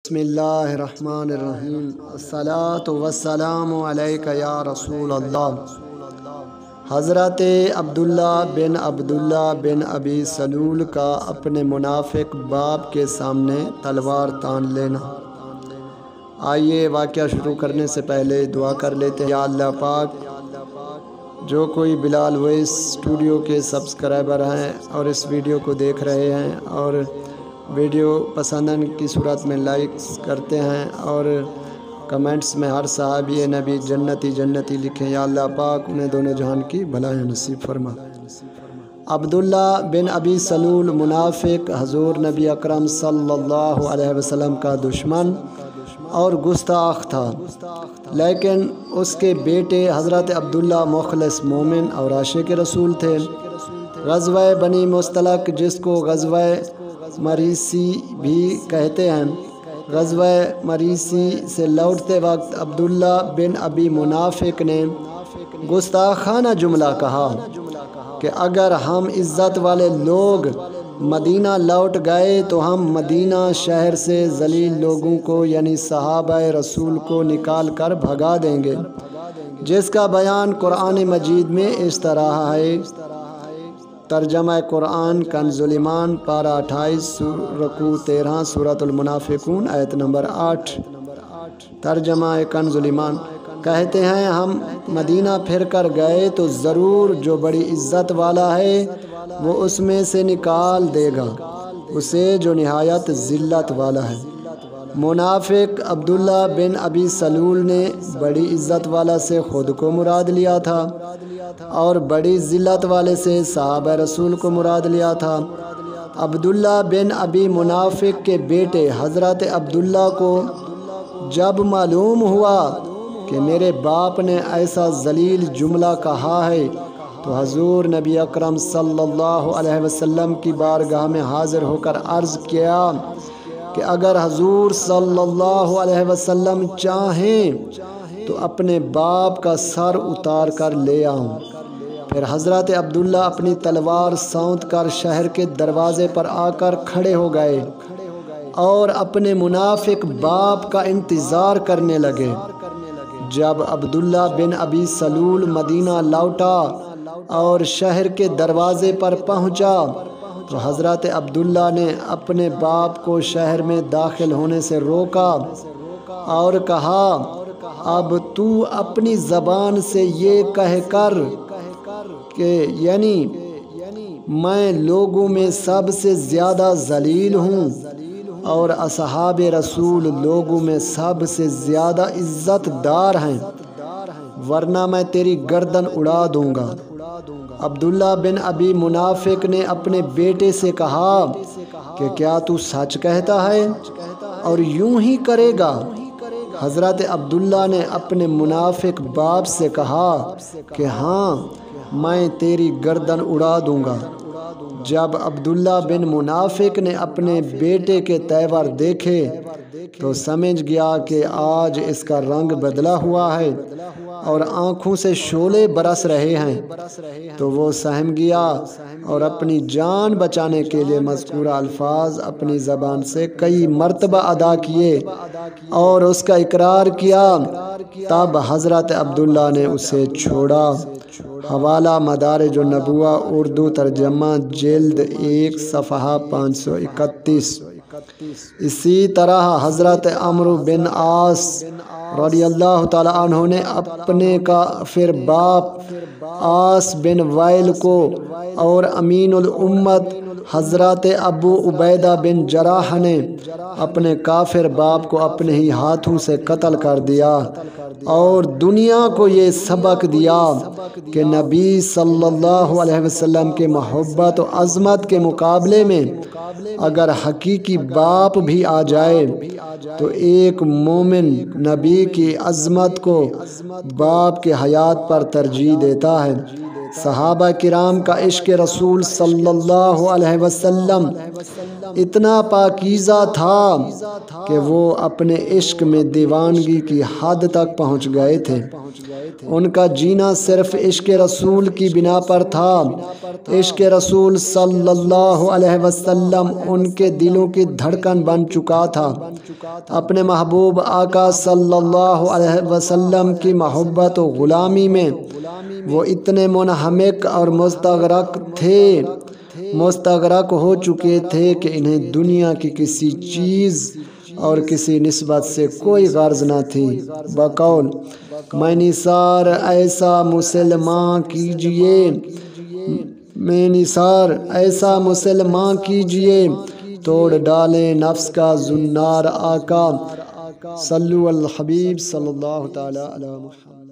بسم اللہ الرحمن الرحیم الصلاۃ والسلام علیک یا رسول اللہ۔ حضرت عبداللہ بن ابی سلول کا اپنے منافق باپ کے سامنے تلوار تان لینا۔ آئیے واقعہ شروع کرنے سے پہلے دعا کر لیتے ہیں۔ یا اللہ پاک، جو کوئی بلال وائس اسٹوڈیو کے سبسکرائبر ہیں اور اس ویڈیو کو دیکھ رہے ہیں اور ویڈیو پسند کی صورت میں لائکس کرتے ہیں اور کمنٹس میں ہر صحابی نبی جنتی لکھیں، یا اللہ پاک انہیں دونوں جہان کی بھلائی نصیب فرما۔ عبداللہ بن ابی سلول منافق، حضور نبی اکرم صلی اللہ علیہ وسلم کا دشمن اور گستاخ تھا، لیکن اس کے بیٹے حضرت عبداللہ مخلص مومن اور عاشق رسول تھے۔ غزوہ بنی مستلق، جس کو غزوہ مریسی بھی کہتے ہیں، غزوہ مریسی سے لوٹتے وقت عبداللہ بن ابی منافق نے گستاخانہ جملہ کہا کہ اگر ہم عزت والے لوگ مدینہ لوٹ گئے تو ہم مدینہ شہر سے ذلیل لوگوں کو یعنی صحابہ رسول کو نکال کر بھگا دیں گے، جس کا بیان قرآن مجید میں اس طرح ہے۔ ترجمہ قرآن کنز الایمان، پارہ 28 رکوع 13 سورۃ المنافقون آیت نمبر 8۔ ترجمہ کنز الایمان کہتے ہیں، ہم مدینہ پھر کر گئے تو ضرور جو بڑی عزت والا ہے وہ اس میں سے نکال دے گا اسے جو نہایت ذلت والا ہے۔ منافق عبداللہ بن ابی سلول نے بڑی عزت والا سے خود کو مراد لیا تھا اور بڑی ذلت والے سے صحابہ رسول کو مراد لیا تھا۔ عبداللہ بن ابی منافق کے بیٹے حضرت عبداللہ کو جب معلوم ہوا کہ میرے باپ نے ایسا ذلیل جملہ کہا ہے تو حضور نبی اکرم صلی اللہ علیہ وسلم کی بارگاہ میں حاضر ہو کر عرض کیا کہ اگر حضور صلی اللہ علیہ وسلم چاہیں تو اپنے باپ کا سر اتار کر لے آؤں۔ پھر حضرت عبداللہ اپنی تلوار سونت کر شہر کے دروازے پر آ کر کھڑے ہو گئے اور اپنے منافق باپ کا انتظار کرنے لگے۔ جب عبداللہ بن ابی سلول مدینہ لوٹا اور شہر کے دروازے پر پہنچا تو حضرت عبداللہ نے اپنے باپ کو شہر میں داخل ہونے سے روکا اور کہا، اب تو اپنی زبان سے یہ کہہ کر کہ یعنی میں لوگوں میں سب سے زیادہ ذلیل ہوں اور اصحاب رسول لوگوں میں سب سے زیادہ عزت دار ہیں، ورنہ میں تیری گردن اڑا دوں گا۔ عبداللہ بن ابی منافق نے اپنے بیٹے سے کہا کہ کیا تو سچ کہتا ہے اور یوں ہی کرے گا؟ حضرت عبداللہ نے اپنے منافق باپ سے کہا کہ ہاں، میں تیری گردن اڑا دوں گا۔ جب عبداللہ بن منافق نے اپنے بیٹے کے تیور دیکھے تو سمجھ گیا کہ آج اس کا رنگ بدلا ہوا ہے اور آنکھوں سے شعلے برس رہے ہیں، تو وہ سہم گیا اور اپنی جان بچانے کے لیے مذکورہ الفاظ اپنی زبان سے کئی مرتبہ ادا کیے اور اس کا اقرار کیا۔ تب حضرت عبداللہ نے اسے چھوڑا۔ حوالہ مدارج النبوہ، اردو ترجمہ، جلد 1 صفحہ 531۔ اسی طرح حضرت عمرو بن عاص رضی اللہ تعالیٰ عنہ نے اپنے کافر باپ عاص بن وائل کو اور امین الامت حضرت ابو عبیدہ بن جراح نے اپنے کافر باپ کو اپنے ہی ہاتھوں سے قتل کر دیا اور دنیا کو یہ سبق دیا کہ نبی صلی اللہ علیہ وسلم کے محبت و عظمت کے مقابلے میں اگر حقیقی باپ بھی آ جائے تو ایک مومن نبی کی عظمت کو باپ کے حیات پر ترجیح دیتا ہے۔ صحابہ کرام کا عشق رسول صلی اللہ علیہ وسلم اتنا پاکیزہ تھا کہ وہ اپنے عشق میں دیوانگی کی حد تک پہنچ گئے تھے۔ ان کا جینا صرف عشق رسول کی بنا پر تھا۔ عشق رسول صلی اللہ علیہ وسلم ان کے دلوں کی دھڑکن بن چکا تھا۔ اپنے محبوب آقا صلی اللہ علیہ وسلم کی محبت و غلامی میں وہ اتنے منہمک اور مستغرق ہو چکے تھے کہ انہیں دنیا کی کسی چیز اور کسی نسبت سے کوئی غرض نہ تھی۔ بقول میں نثار ایسا مسلمان کیجئے توڑ ڈالے نفس کا زنار آقا۔ صلو علی الحبیب صلی اللہ تعالی علی محمد۔